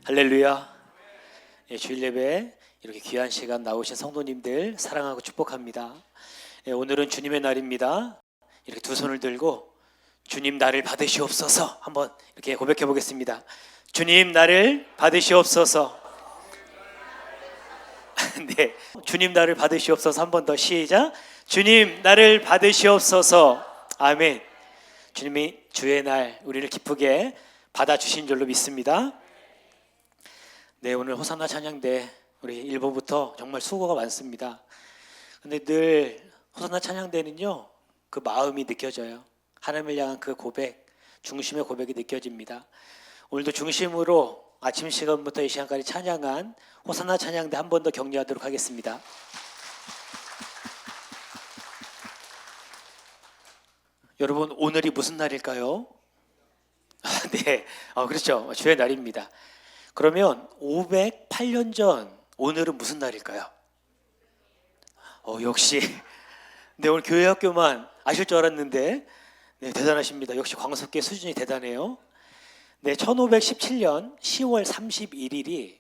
할렐루야. 예, 주일 예배 이렇게 귀한 시간 나오신 성도님들 사랑하고 축복합니다. 예, 오늘은 주님의 날입니다. 이렇게 두 손을 들고 주님 나를 받으시옵소서 한번 이렇게 고백해 보겠습니다. 주님 나를 받으시옵소서. 네, 주님 나를 받으시옵소서. 한 번 더 시작. 주님 나를 받으시옵소서. 아멘. 주님이 주의 날 우리를 기쁘게 받아주신 줄로 믿습니다. 네, 오늘 호산나 찬양대 우리 1부부터 정말 수고가 많습니다. 근데 늘 호산나 찬양대는요, 그 마음이 느껴져요. 하나님을 향한 그 고백, 중심의 고백이 느껴집니다. 오늘도 중심으로 아침 시간부터 이 시간까지 찬양한 호산나 찬양대 한 번 더 격려하도록 하겠습니다. 여러분, 오늘이 무슨 날일까요? 네, 그렇죠. 주의 날입니다. 그러면 508년 전 오늘은 무슨 날일까요? 역시 네, 오늘 교회 학교만 아실 줄 알았는데 네, 대단하십니다. 역시 광석계 수준이 대단해요. 네, 1517년 10월 31일이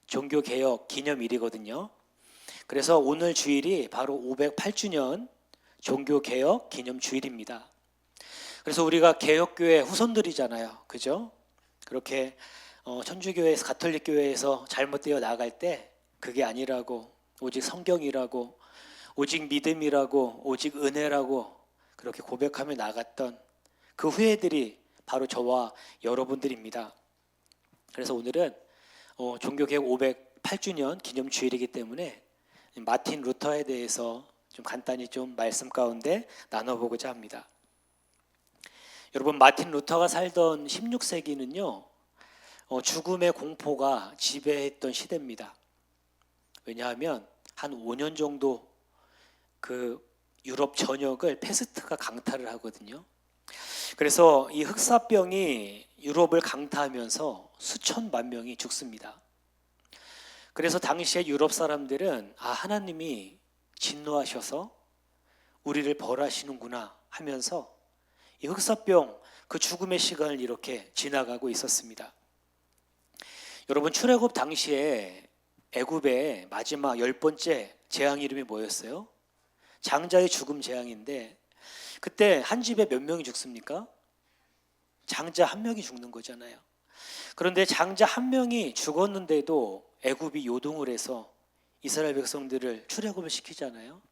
종교개혁 기념일이거든요. 그래서 오늘 주일이 바로 508주년 종교개혁 기념주일입니다. 그래서 우리가 개혁교회 후손들이잖아요. 그죠? 그렇게 천주교회에서 가톨릭 교회에서 잘못되어 나갈 때 그게 아니라고, 오직 성경이라고, 오직 믿음이라고, 오직 은혜라고 그렇게 고백하며 나갔던 그 후예들이 바로 저와 여러분들입니다. 그래서 오늘은 종교개혁 508주년 기념주일이기 때문에 마틴 루터에 대해서 좀 간단히 좀 말씀 가운데 나눠보고자 합니다. 여러분, 마틴 루터가 살던 16세기는요 죽음의 공포가 지배했던 시대입니다. 왜냐하면 한 5년 정도 그 유럽 전역을 페스트가 강타를 하거든요. 그래서 이 흑사병이 유럽을 강타하면서 수천만 명이 죽습니다. 그래서 당시에 유럽 사람들은 하나님이 진노하셔서 우리를 벌하시는구나 하면서 이 흑사병, 그 죽음의 시간을 이렇게 지나가고 있었습니다. 여러분, 출애굽 당시에 애굽의 마지막 10번째 재앙 이름이 뭐였어요? 장자의 죽음 재앙인데 그때 한 집에 몇 명이 죽습니까? 장자 한 명이 죽는 거잖아요. 그런데 장자 한 명이 죽었는데도 애굽이 요동을 해서 이스라엘 백성들을 출애굽을 시키잖아요.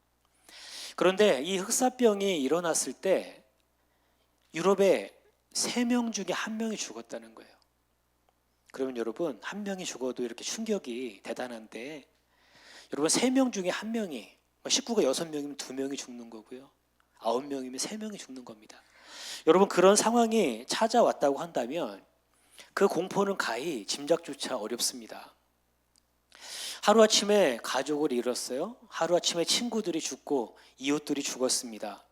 그런데 이 흑사병이 일어났을 때 유럽에 3명 중에 1명이 죽었다는 거예요. 그러면 여러분, 1명이 죽어도 이렇게 충격이 대단한데 여러분, 3명 중에 1명이, 식구가 6명이면 2명이 죽는 거고요, 9명이면 3명이 죽는 겁니다. 여러분, 그런 상황이 찾아왔다고 한다면 그 공포는 가히 짐작조차 어렵습니다. 하루아침에 가족을 잃었어요. 하루아침에 친구들이 죽고 이웃들이 죽었습니다.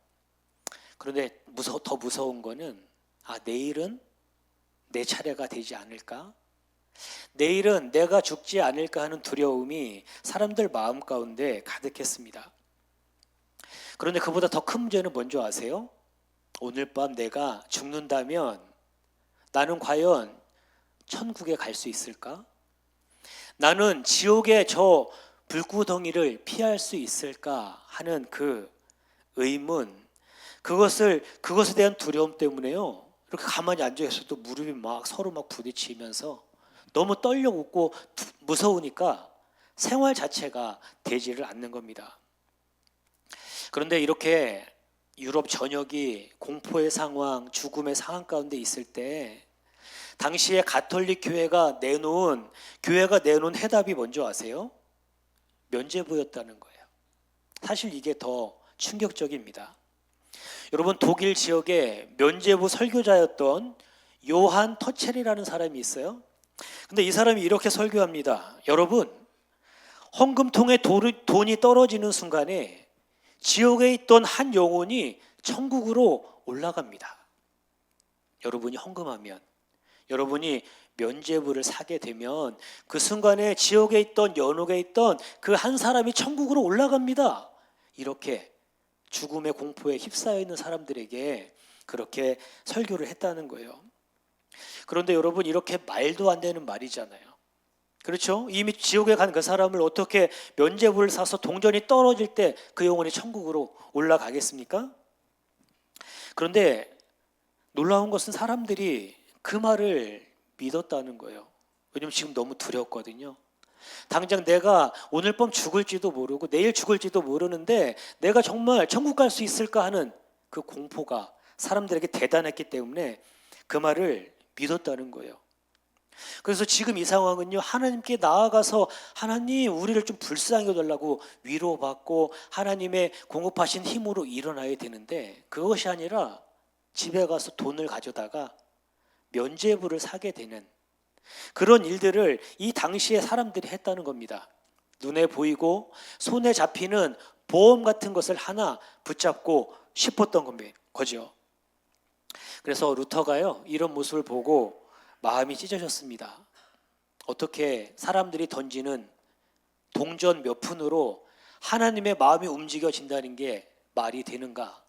그런데 더 무서운 거는 내일은 내 차례가 되지 않을까? 내일은 내가 죽지 않을까 하는 두려움이 사람들 마음 가운데 가득했습니다. 그런데 그보다 더 큰 문제는 뭔지 아세요? 오늘 밤 내가 죽는다면 나는 과연 천국에 갈 수 있을까? 나는 지옥의 저 불구덩이를 피할 수 있을까 하는 그 의문, 그것에 대한 두려움 때문에요, 이렇게 가만히 앉아 있어도 무릎이 막 서로 막 부딪히면서 너무 떨려 웃고 무서우니까 생활 자체가 되지를 않는 겁니다. 그런데 이렇게 유럽 전역이 공포의 상황, 죽음의 상황 가운데 있을 때 당시에 가톨릭 교회가 내놓은 해답이 뭔지 아세요? 면죄부였다는 거예요. 사실 이게 더 충격적입니다. 여러분, 독일 지역에 면죄부 설교자였던 요한 터첼이라는 사람이 있어요. 근데 이 사람이 이렇게 설교합니다. 여러분, 헌금통에 돈이 떨어지는 순간에 지옥에 있던 한 영혼이 천국으로 올라갑니다. 여러분이 헌금하면, 여러분이 면죄부를 사게 되면 그 순간에 지옥에 있던, 연옥에 있던 그 한 사람이 천국으로 올라갑니다. 이렇게 죽음의 공포에 휩싸여 있는 사람들에게 그렇게 설교를 했다는 거예요. 그런데 여러분, 이렇게 말도 안 되는 말이잖아요. 그렇죠? 이미 지옥에 간 그 사람을 어떻게 면죄부를 사서 동전이 떨어질 때 그 영혼이 천국으로 올라가겠습니까? 그런데 놀라운 것은 사람들이 그 말을 믿었다는 거예요. 왜냐면 지금 너무 두렵거든요. 당장 내가 오늘 밤 죽을지도 모르고 내일 죽을지도 모르는데 내가 정말 천국 갈 수 있을까 하는 그 공포가 사람들에게 대단했기 때문에 그 말을 믿었다는 거예요. 그래서 지금 이 상황은요, 하나님께 나아가서 하나님 우리를 좀 불쌍히 여달라고 위로받고 하나님의 공급하신 힘으로 일어나야 되는데 그것이 아니라 집에 가서 돈을 가져다가 면죄부를 사게 되는 그런 일들을 이 당시에 사람들이 했다는 겁니다. 눈에 보이고 손에 잡히는 보험 같은 것을 하나 붙잡고 싶었던 거죠. 그래서 루터가요, 이런 모습을 보고 마음이 찢어졌습니다. 어떻게 사람들이 던지는 동전 몇 푼으로 하나님의 마음이 움직여진다는 게 말이 되는가?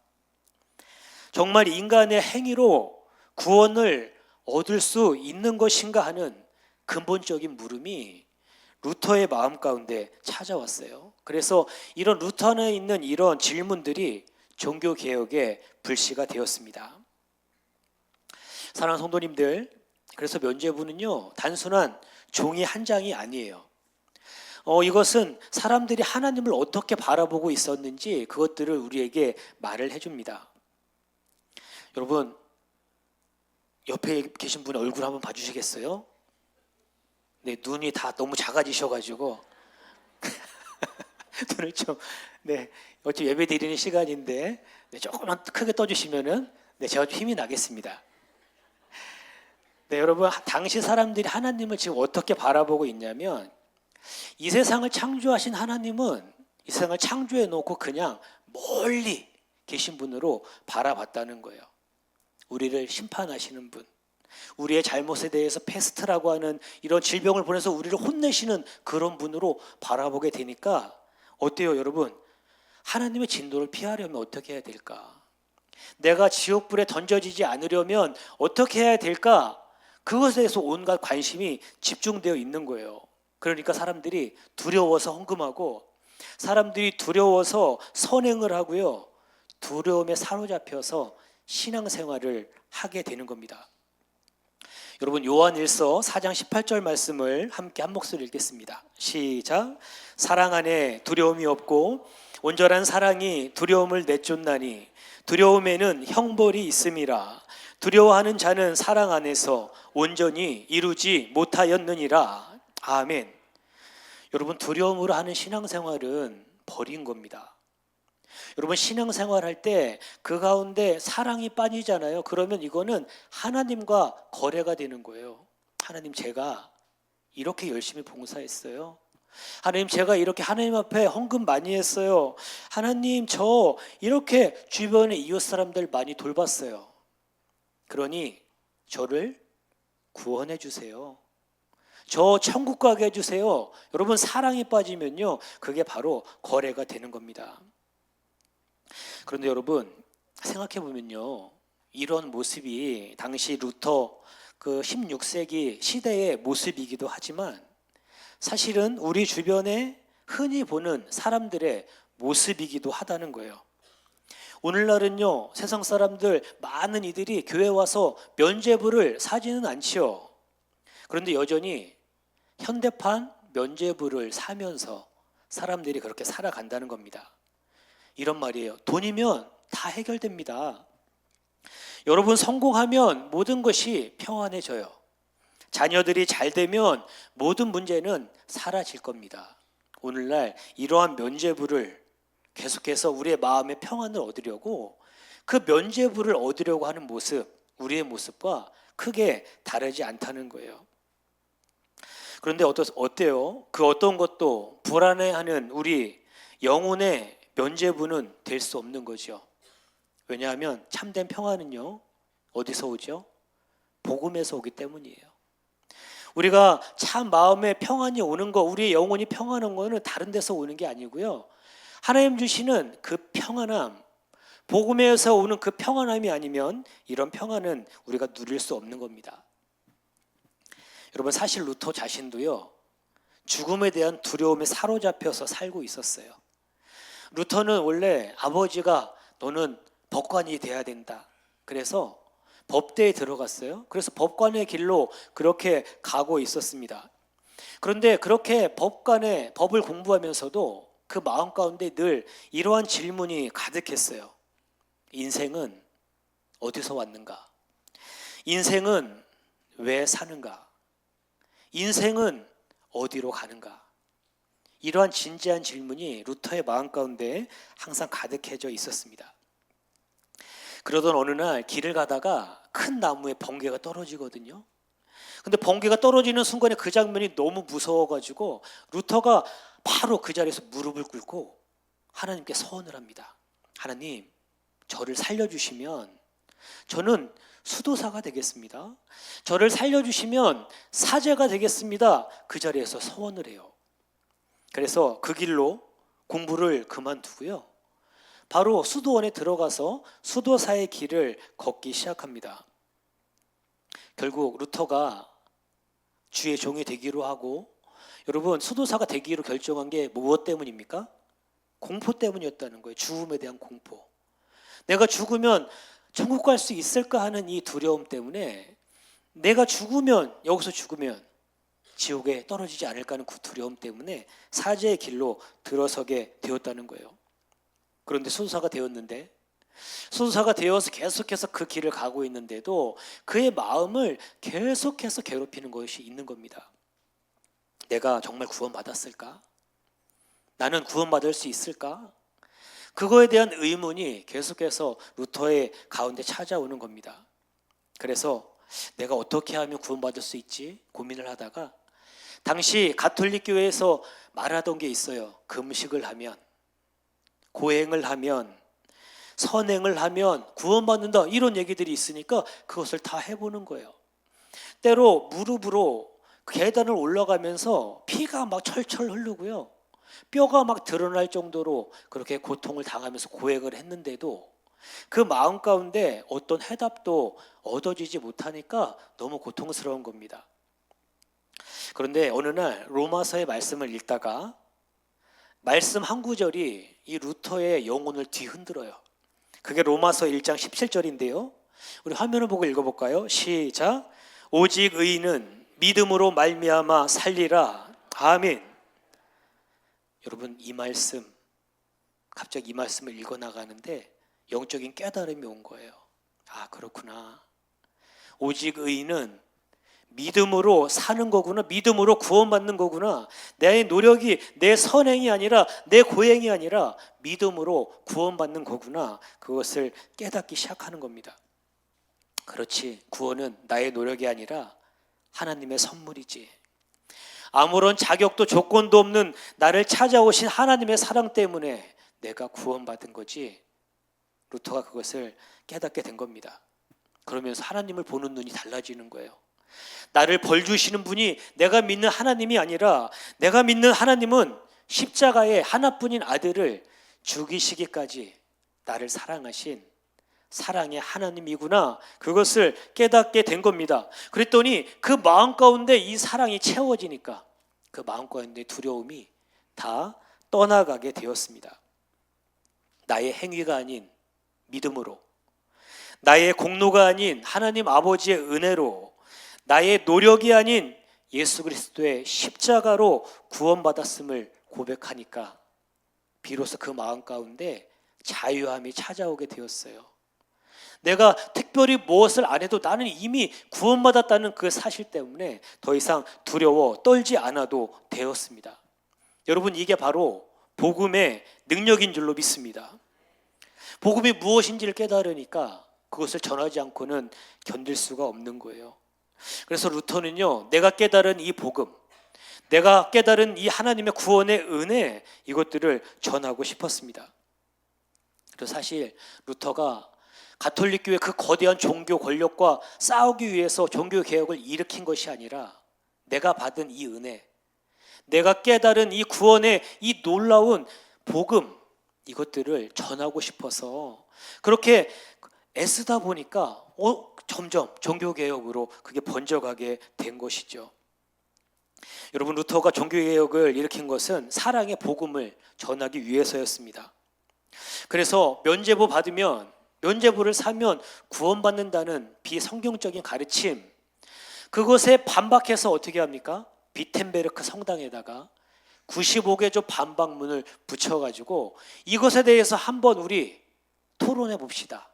정말 인간의 행위로 구원을 얻을 수 있는 것인가 하는 근본적인 물음이 루터의 마음 가운데 찾아왔어요. 그래서 이런 루터 안에 있는 이런 질문들이 종교개혁의 불씨가 되었습니다. 사랑하는 성도님들, 그래서 면죄부는요, 단순한 종이 한 장이 아니에요. 이것은 사람들이 하나님을 어떻게 바라보고 있었는지 그것들을 우리에게 말을 해줍니다. 여러분, 옆에 계신 분의 얼굴 한번 봐주시겠어요? 네, 눈이 다 너무 작아지셔가지고 눈을 좀, 네, 어차피 예배 드리는 시간인데 네, 조금만 크게 떠주시면은 네, 제가 좀 힘이 나겠습니다. 네, 여러분, 당시 사람들이 하나님을 지금 어떻게 바라보고 있냐면 이 세상을 창조하신 하나님은 이 세상을 창조해 놓고 그냥 멀리 계신 분으로 바라봤다는 거예요. 우리를 심판하시는 분, 우리의 잘못에 대해서 패스트라고 하는 이런 질병을 보내서 우리를 혼내시는 그런 분으로 바라보게 되니까 어때요, 여러분? 하나님의 진노를 피하려면 어떻게 해야 될까? 내가 지옥불에 던져지지 않으려면 어떻게 해야 될까? 그것에 대해서 온갖 관심이 집중되어 있는 거예요. 그러니까 사람들이 두려워서 헌금하고 사람들이 두려워서 선행을 하고요, 두려움에 사로잡혀서 신앙생활을 하게 되는 겁니다. 여러분, 요한일서 4장 18절 말씀을 함께 한 목소리 읽겠습니다. 시작. 사랑 안에 두려움이 없고 온전한 사랑이 두려움을 내쫓나니 두려움에는 형벌이 있음이라. 두려워하는 자는 사랑 안에서 온전히 이루지 못하였느니라. 아멘. 여러분, 두려움으로 하는 신앙생활은 버린 겁니다. 여러분, 신앙생활 할 때 그 가운데 사랑이 빠지잖아요. 그러면 이거는 하나님과 거래가 되는 거예요. 하나님, 제가 이렇게 열심히 봉사했어요. 하나님, 제가 이렇게 하나님 앞에 헌금 많이 했어요. 하나님, 저 이렇게 주변의 이웃 사람들 많이 돌봤어요. 그러니 저를 구원해 주세요. 저 천국 가게 해주세요. 여러분, 사랑이 빠지면요, 그게 바로 거래가 되는 겁니다. 그런데 여러분, 생각해 보면요, 이런 모습이 당시 루터 그 16세기 시대의 모습이기도 하지만 사실은 우리 주변에 흔히 보는 사람들의 모습이기도 하다는 거예요. 오늘날은요, 세상 사람들 많은 이들이 교회 와서 면죄부를 사지는 않지요. 그런데 여전히 현대판 면죄부를 사면서 사람들이 그렇게 살아간다는 겁니다. 이런 말이에요. 돈이면 다 해결됩니다. 여러분, 성공하면 모든 것이 평안해져요. 자녀들이 잘 되면 모든 문제는 사라질 겁니다. 오늘날 이러한 면죄부를 계속해서 우리의 마음의 평안을 얻으려고 그 면죄부를 얻으려고 하는 모습, 우리의 모습과 크게 다르지 않다는 거예요. 그런데 어때요? 그 어떤 것도 불안해하는 우리 영혼의 면죄부는 될 수 없는 거죠. 왜냐하면 참된 평안은요, 어디서 오죠? 복음에서 오기 때문이에요. 우리가 참 마음의 평안이 오는 거, 우리의 영혼이 평안한 거는 다른 데서 오는 게 아니고요, 하나님 주시는 그 평안함, 복음에서 오는 그 평안함이 아니면 이런 평안은 우리가 누릴 수 없는 겁니다. 여러분, 사실 루터 자신도요, 죽음에 대한 두려움에 사로잡혀서 살고 있었어요. 루터는 원래 아버지가 너는 법관이 돼야 된다. 그래서 법대에 들어갔어요. 그래서 법관의 길로 그렇게 가고 있었습니다. 그런데 그렇게 법을 공부하면서도 그 마음 가운데 늘 이러한 질문이 가득했어요. 인생은 어디서 왔는가? 인생은 왜 사는가? 인생은 어디로 가는가? 이러한 진지한 질문이 루터의 마음 가운데 항상 가득해져 있었습니다. 그러던 어느 날 길을 가다가 큰 나무에 번개가 떨어지거든요. 근데 번개가 떨어지는 순간에 그 장면이 너무 무서워가지고 루터가 바로 그 자리에서 무릎을 꿇고 하나님께 서원을 합니다. 하나님, 저를 살려주시면 저는 수도사가 되겠습니다. 저를 살려주시면 사제가 되겠습니다. 그 자리에서 서원을 해요. 그래서 그 길로 공부를 그만두고요. 바로 수도원에 들어가서 수도사의 길을 걷기 시작합니다. 결국 루터가 주의 종이 되기로 하고, 여러분 수도사가 되기로 결정한 게 무엇 때문입니까? 공포 때문이었다는 거예요. 죽음에 대한 공포. 내가 죽으면 천국 갈 수 있을까 하는 이 두려움 때문에, 내가 죽으면, 여기서 죽으면 지옥에 떨어지지 않을까 하는 그 두려움 때문에 사제의 길로 들어서게 되었다는 거예요. 그런데 수도사가 되어서 계속해서 그 길을 가고 있는데도 그의 마음을 계속해서 괴롭히는 것이 있는 겁니다. 내가 정말 구원받았을까? 나는 구원받을 수 있을까? 그거에 대한 의문이 계속해서 루터의 가운데 찾아오는 겁니다. 그래서 내가 어떻게 하면 구원받을 수 있지? 고민을 하다가 당시 가톨릭 교회에서 말하던 게 있어요. 금식을 하면, 고행을 하면, 선행을 하면 구원받는다, 이런 얘기들이 있으니까 그것을 다 해보는 거예요. 때로 무릎으로 계단을 올라가면서 피가 막 철철 흐르고요, 뼈가 막 드러날 정도로 그렇게 고통을 당하면서 고행을 했는데도 그 마음 가운데 어떤 해답도 얻어지지 못하니까 너무 고통스러운 겁니다. 그런데 어느 날 로마서의 말씀을 읽다가 말씀 한 구절이 이 루터의 영혼을 뒤흔들어요. 그게 로마서 1장 17절인데요. 우리 화면을 보고 읽어볼까요? 시작. 오직 의인은 믿음으로 말미암아 살리라. 아멘. 여러분, 이 말씀, 갑자기 이 말씀을 읽어 나가는데 영적인 깨달음이 온 거예요. 아, 그렇구나. 오직 의인은 믿음으로 사는 거구나. 믿음으로 구원받는 거구나. 내 노력이, 내 선행이 아니라, 내 고행이 아니라 믿음으로 구원받는 거구나. 그것을 깨닫기 시작하는 겁니다. 그렇지, 구원은 나의 노력이 아니라 하나님의 선물이지. 아무런 자격도 조건도 없는 나를 찾아오신 하나님의 사랑 때문에 내가 구원받은 거지. 루터가 그것을 깨닫게 된 겁니다. 그러면서 하나님을 보는 눈이 달라지는 거예요. 나를 벌 주시는 분이 내가 믿는 하나님이 아니라, 내가 믿는 하나님은 십자가에 하나뿐인 아들을 죽이시기까지 나를 사랑하신 사랑의 하나님이구나. 그것을 깨닫게 된 겁니다. 그랬더니 그 마음 가운데 이 사랑이 채워지니까 그 마음 가운데 두려움이 다 떠나가게 되었습니다. 나의 행위가 아닌 믿음으로, 나의 공로가 아닌 하나님 아버지의 은혜로, 나의 노력이 아닌 예수 그리스도의 십자가로 구원받았음을 고백하니까 비로소 그 마음 가운데 자유함이 찾아오게 되었어요. 내가 특별히 무엇을 안 해도 나는 이미 구원받았다는 그 사실 때문에 더 이상 두려워 떨지 않아도 되었습니다. 여러분, 이게 바로 복음의 능력인 줄로 믿습니다. 복음이 무엇인지를 깨달으니까 그것을 전하지 않고는 견딜 수가 없는 거예요. 그래서 루터는요, 내가 깨달은 이 복음, 내가 깨달은 이 하나님의 구원의 은혜, 이것들을 전하고 싶었습니다. 그래서 사실 루터가 가톨릭 교회 그 거대한 종교 권력과 싸우기 위해서 종교 개혁을 일으킨 것이 아니라 내가 받은 이 은혜, 내가 깨달은 이 구원의 이 놀라운 복음, 이것들을 전하고 싶어서 그렇게 애쓰다 보니까 점점 종교개혁으로 그게 번져가게 된 것이죠. 여러분, 루터가 종교개혁을 일으킨 것은 사랑의 복음을 전하기 위해서였습니다. 그래서 면죄부 받으면, 면죄부를 사면 구원받는다는 비성경적인 가르침, 그것에 반박해서 어떻게 합니까? 비텐베르크 성당에다가 95개조 반박문을 붙여가지고 이것에 대해서 한번 우리 토론해 봅시다.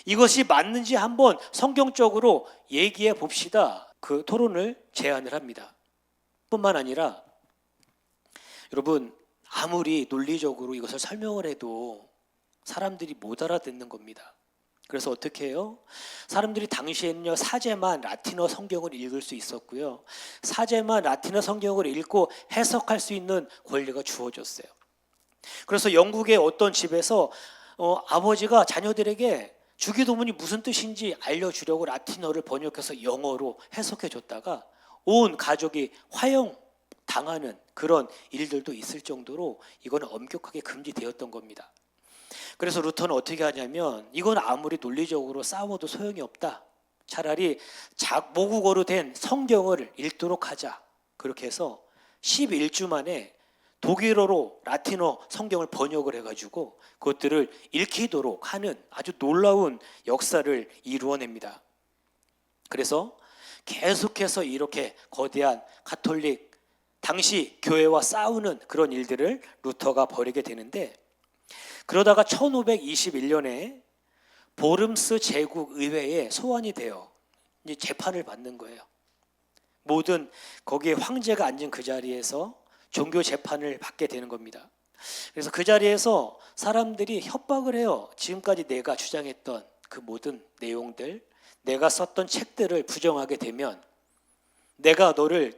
이것이 맞는지 한번 성경적으로 얘기해 봅시다. 그 토론을 제안을 합니다. 뿐만 아니라 여러분, 아무리 논리적으로 이것을 설명을 해도 사람들이 못 알아듣는 겁니다. 그래서 어떻게 해요? 사람들이 당시에는요, 사제만 라틴어 성경을 읽을 수 있었고요, 사제만 라틴어 성경을 읽고 해석할 수 있는 권리가 주어졌어요. 그래서 영국의 어떤 집에서 아버지가 자녀들에게 주기도문이 무슨 뜻인지 알려주려고 라틴어를 번역해서 영어로 해석해 줬다가 온 가족이 화형당하는 그런 일들도 있을 정도로 이거는 엄격하게 금지되었던 겁니다. 그래서 루터는 어떻게 하냐면, 이건 아무리 논리적으로 싸워도 소용이 없다, 차라리 모국어로 된 성경을 읽도록 하자. 그렇게 해서 11주 만에 독일어로 라틴어 성경을 번역을 해가지고 그것들을 읽히도록 하는 아주 놀라운 역사를 이루어냅니다. 그래서 계속해서 이렇게 거대한 가톨릭 당시 교회와 싸우는 그런 일들을 루터가 벌이게 되는데, 그러다가 1521년에 보름스 제국 의회에 소환이 돼요. 이제 재판을 받는 거예요. 모든 거기에 황제가 앉은 그 자리에서 종교 재판을 받게 되는 겁니다. 그래서 그 자리에서 사람들이 협박을 해요. 지금까지 내가 주장했던 그 모든 내용들, 내가 썼던 책들을 부정하게 되면 내가 너를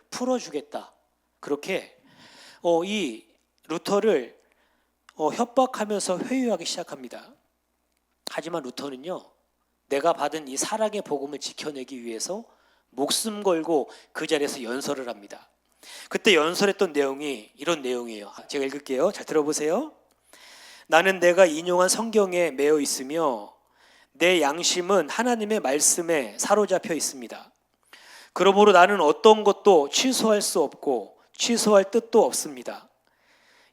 풀어주겠다. 그렇게 이 루터를 협박하면서 회유하기 시작합니다. 하지만 루터는요, 내가 받은 이 사랑의 복음을 지켜내기 위해서 목숨 걸고 그 자리에서 연설을 합니다. 그때 연설했던 내용이 이런 내용이에요. 제가 읽을게요. 잘 들어보세요. 나는 내가 인용한 성경에 매여 있으며 내 양심은 하나님의 말씀에 사로잡혀 있습니다. 그러므로 나는 어떤 것도 취소할 수 없고 취소할 뜻도 없습니다.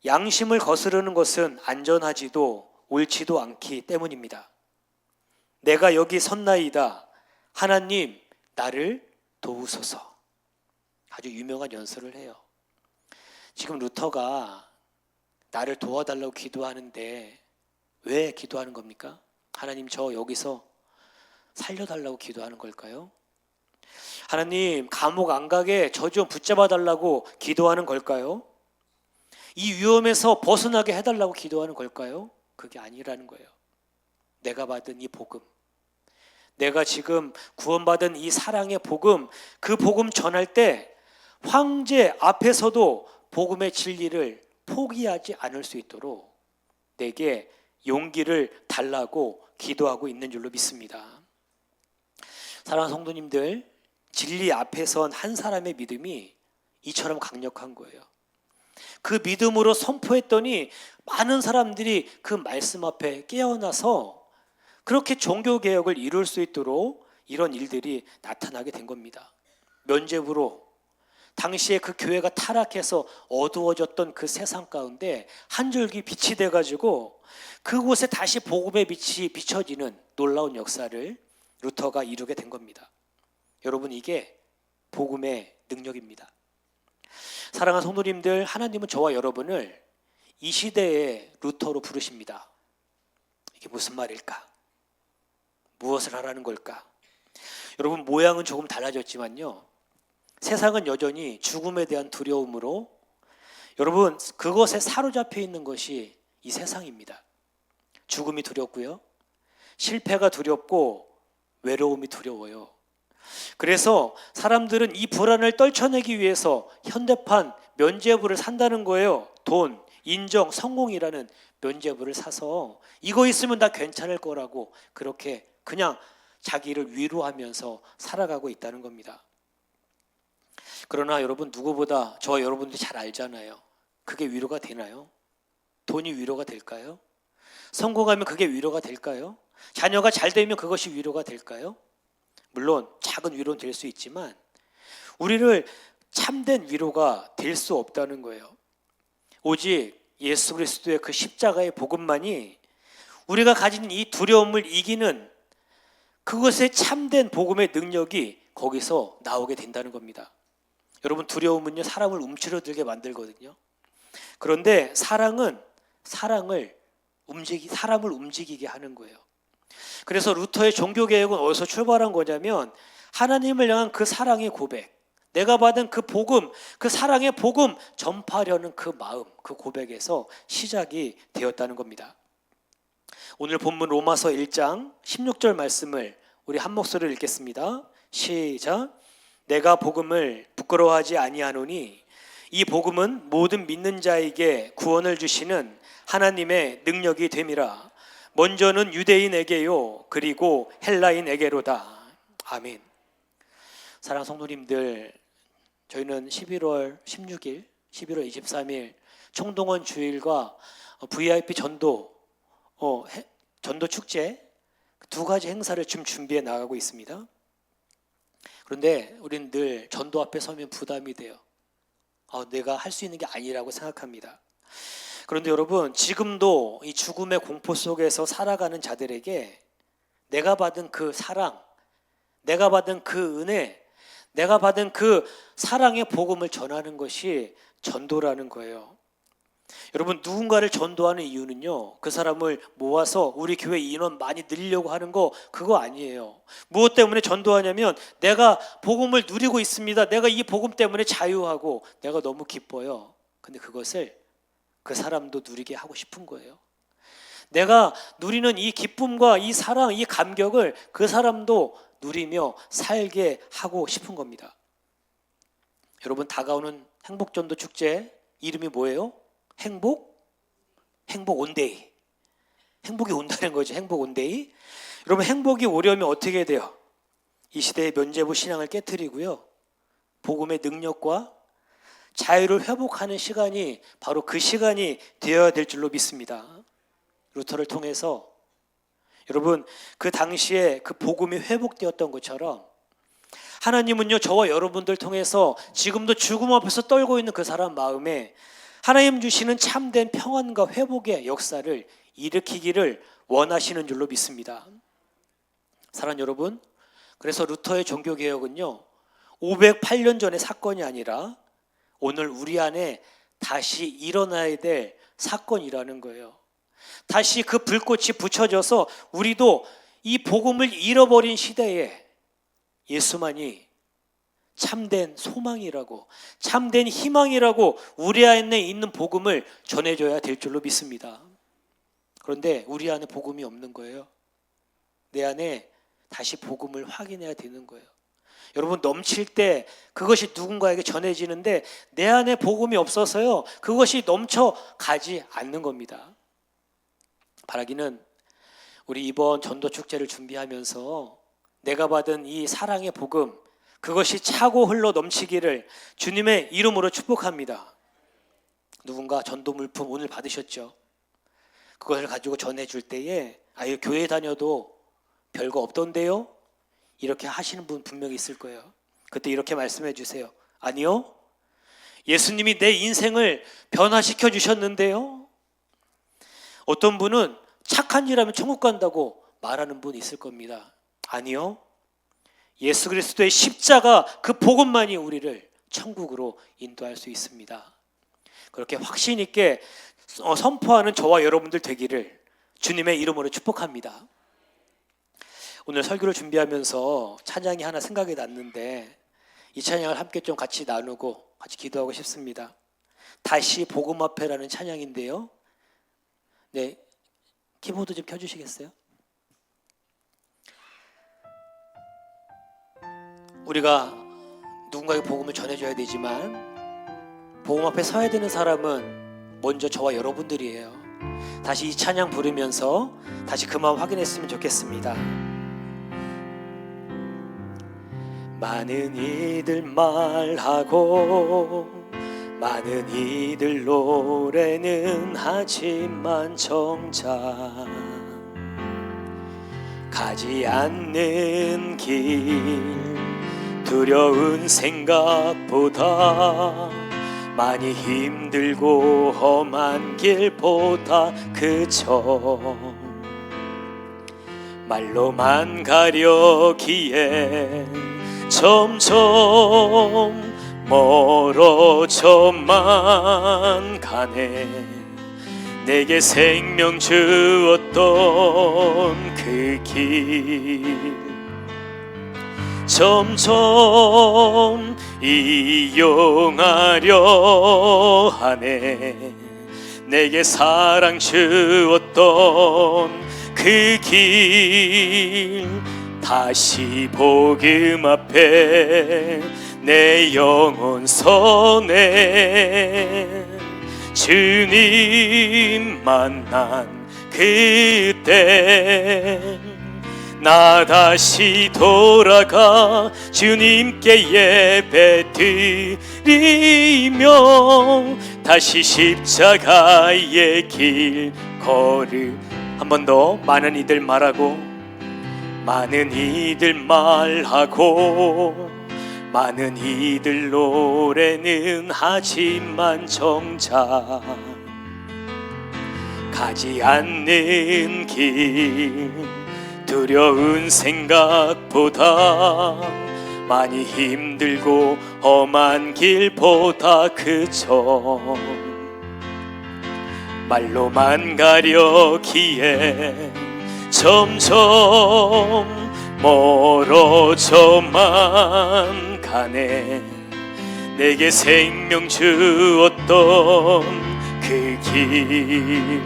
양심을 거스르는 것은 안전하지도 옳지도 않기 때문입니다. 내가 여기 섰나이다. 하나님, 나를 도우소서. 아주 유명한 연설을 해요. 지금 루터가 나를 도와달라고 기도하는데 왜 기도하는 겁니까? 하나님, 저 여기서 살려달라고 기도하는 걸까요? 하나님, 감옥 안 가게 저 좀 붙잡아 달라고 기도하는 걸까요? 이 위험에서 벗어나게 해달라고 기도하는 걸까요? 그게 아니라는 거예요. 내가 받은 이 복음, 내가 지금 구원받은 이 사랑의 복음, 그 복음 전할 때 황제 앞에서도 복음의 진리를 포기하지 않을 수 있도록 내게 용기를 달라고 기도하고 있는 줄로 믿습니다. 사랑하는 성도님들, 진리 앞에 선 한 사람의 믿음이 이처럼 강력한 거예요. 그 믿음으로 선포했더니 많은 사람들이 그 말씀 앞에 깨어나서 그렇게 종교개혁을 이룰 수 있도록 이런 일들이 나타나게 된 겁니다. 면죄부로 당시에 그 교회가 타락해서 어두워졌던 그 세상 가운데 한 줄기 빛이 돼가지고 그곳에 다시 복음의 빛이 비춰지는 놀라운 역사를 루터가 이루게 된 겁니다. 여러분, 이게 복음의 능력입니다. 사랑하는 성도님들, 하나님은 저와 여러분을 이 시대의 루터로 부르십니다. 이게 무슨 말일까? 무엇을 하라는 걸까? 여러분, 모양은 조금 달라졌지만요, 세상은 여전히 죽음에 대한 두려움으로 여러분 그것에 사로잡혀 있는 것이 이 세상입니다. 죽음이 두렵고요, 실패가 두렵고 외로움이 두려워요. 그래서 사람들은 이 불안을 떨쳐내기 위해서 현대판 면죄부를 산다는 거예요. 돈, 인정, 성공이라는 면죄부를 사서 이거 있으면 나 괜찮을 거라고 그렇게 그냥 자기를 위로하면서 살아가고 있다는 겁니다. 그러나 여러분, 누구보다 저와 여러분들이 잘 알잖아요. 그게 위로가 되나요? 돈이 위로가 될까요? 성공하면 그게 위로가 될까요? 자녀가 잘 되면 그것이 위로가 될까요? 물론 작은 위로는 될 수 있지만 우리를 참된 위로가 될 수 없다는 거예요. 오직 예수 그리스도의 그 십자가의 복음만이 우리가 가진 이 두려움을 이기는 그것의 참된 복음의 능력이 거기서 나오게 된다는 겁니다. 여러분, 두려움은요 사람을 움츠러들게 만들거든요. 그런데 사랑은 사람을 움직이게 하는 거예요. 그래서 루터의 종교개혁은 어디서 출발한 거냐면 하나님을 향한 그 사랑의 고백, 내가 받은 그 복음, 그 사랑의 복음 전파하려는 그 마음, 그 고백에서 시작이 되었다는 겁니다. 오늘 본문 로마서 1장 16절 말씀을 우리 한 목소리로 읽겠습니다. 시작. 내가 복음을 부끄러워하지 아니하노니 이 복음은 모든 믿는 자에게 구원을 주시는 하나님의 능력이 됨이라. 먼저는 유대인에게요 그리고 헬라인에게로다. 아멘. 사랑하는 성도님들, 저희는 11월 16일, 11월 23일 총동원 주일과 VIP 전도 축제 두 가지 행사를 지금 준비해 나가고 있습니다. 그런데 우리는 늘 전도 앞에 서면 부담이 돼요. 내가 할 수 있는 게 아니라고 생각합니다. 그런데 여러분, 지금도 이 죽음의 공포 속에서 살아가는 자들에게 내가 받은 그 사랑, 내가 받은 그 은혜, 내가 받은 그 사랑의 복음을 전하는 것이 전도라는 거예요. 여러분, 누군가를 전도하는 이유는요 그 사람을 모아서 우리 교회 인원 많이 늘리려고 하는 거 그거 아니에요. 무엇 때문에 전도하냐면 내가 복음을 누리고 있습니다. 내가 이 복음 때문에 자유하고 내가 너무 기뻐요. 근데 그것을 그 사람도 누리게 하고 싶은 거예요. 내가 누리는 이 기쁨과 이 사랑, 이 감격을 그 사람도 누리며 살게 하고 싶은 겁니다. 여러분, 다가오는 행복전도 축제 이름이 뭐예요? 행복 온데이. 행복이 온다는 거죠. 행복 온데이. 여러분, 행복이 오려면 어떻게 돼요? 이 시대의 면죄부 신앙을 깨트리고요 복음의 능력과 자유를 회복하는 시간이 바로 그 시간이 되어야 될 줄로 믿습니다. 루터를 통해서 여러분, 그 당시에 그 복음이 회복되었던 것처럼 하나님은요 저와 여러분들 통해서 지금도 죽음 앞에서 떨고 있는 그 사람 마음에 하나님 주시는 참된 평안과 회복의 역사를 일으키기를 원하시는 줄로 믿습니다. 사랑하는 여러분, 그래서 루터의 종교개혁은요 508년 전의 사건이 아니라 오늘 우리 안에 다시 일어나야 될 사건이라는 거예요. 다시 그 불꽃이 붙여져서 우리도 이 복음을 잃어버린 시대에 예수만이 참된 소망이라고, 참된 희망이라고 우리 안에 있는 복음을 전해줘야 될 줄로 믿습니다. 그런데 우리 안에 복음이 없는 거예요. 내 안에 다시 복음을 확인해야 되는 거예요. 여러분, 넘칠 때 그것이 누군가에게 전해지는데 내 안에 복음이 없어서요 그것이 넘쳐가지 않는 겁니다. 바라기는 우리 이번 전도축제를 준비하면서 내가 받은 이 사랑의 복음, 그것이 차고 흘러 넘치기를 주님의 이름으로 축복합니다. 누군가 전도 물품 오늘 받으셨죠? 그것을 가지고 전해줄 때에 교회 다녀도 별거 없던데요? 이렇게 하시는 분 분명히 있을 거예요. 그때 이렇게 말씀해 주세요. 아니요, 예수님이 내 인생을 변화시켜 주셨는데요. 어떤 분은 착한 일 하면 천국 간다고 말하는 분 있을 겁니다. 아니요, 예수 그리스도의 십자가 그 복음만이 우리를 천국으로 인도할 수 있습니다. 그렇게 확신 있게 선포하는 저와 여러분들 되기를 주님의 이름으로 축복합니다. 오늘 설교를 준비하면서 찬양이 하나 생각이 났는데 이 찬양을 함께 좀 같이 나누고 같이 기도하고 싶습니다. 다시 복음 앞에라는 찬양인데요. 네, 키보드 좀 켜주시겠어요? 우리가 누군가에게 복음을 전해줘야 되지만 복음 앞에 서야 되는 사람은 먼저 저와 여러분들이에요. 다시 이 찬양 부르면서 다시 그 마음 확인했으면 좋겠습니다. 많은 이들 말하고 많은 이들 노래는 하지만 정작 가지 않는 길 두려운 생각보다 많이 힘들고 험한 길보다 그저 말로만 가려기에 점점 멀어져만 가네. 내게 생명 주었던 그 길 점점 이용하려 하네. 내게 사랑 주었던 그 길 다시 복음 앞에 내 영혼 서네. 주님 만난 그때 나 다시 돌아가 주님께 예배 드리며 다시 십자가의 길 걸을. 한 번 더. 많은 이들 말하고 많은 이들 말하고 많은 이들 노래는 하지만 정작 가지 않는 길 두려운 생각보다 많이 힘들고 험한 길보다 그저 말로만 가려기에 점점 멀어져만 가네. 내게 생명 주었던 그 길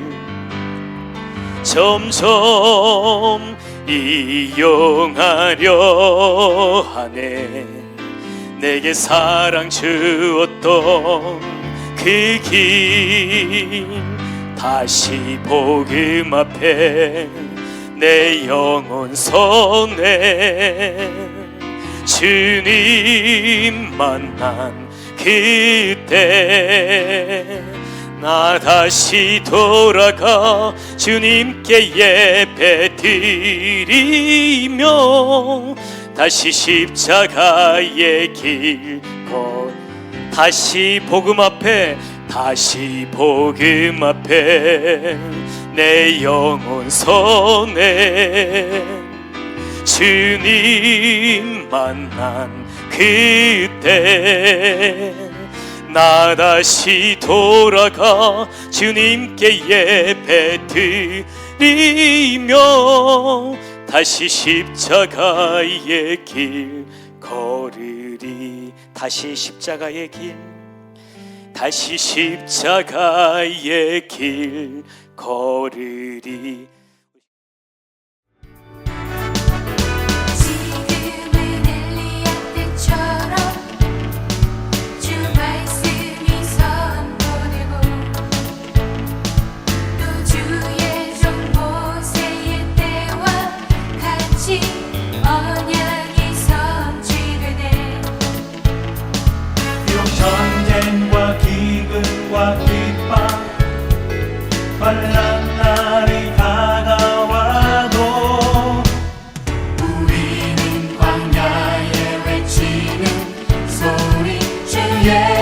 점점 이용하려 하네. 내게 사랑 주었던 그 길 다시 복음 앞에 내 영혼 서네. 주님 만난 그때 나 다시 돌아가 주님께 예배 드리며 다시 십자가의 길 다시 복음 앞에 다시 복음 앞에 내 영혼 서네. 주님 만난 그때 나 다시 돌아가 주님께 예배 드리며 다시 십자가의 길 걸으리. 다시 십자가의 길 다시 십자가의 길 걸으리. 전쟁과 기근과 핍박 환난 날이 다가와도 우리는 광야에 외치는 소리 주의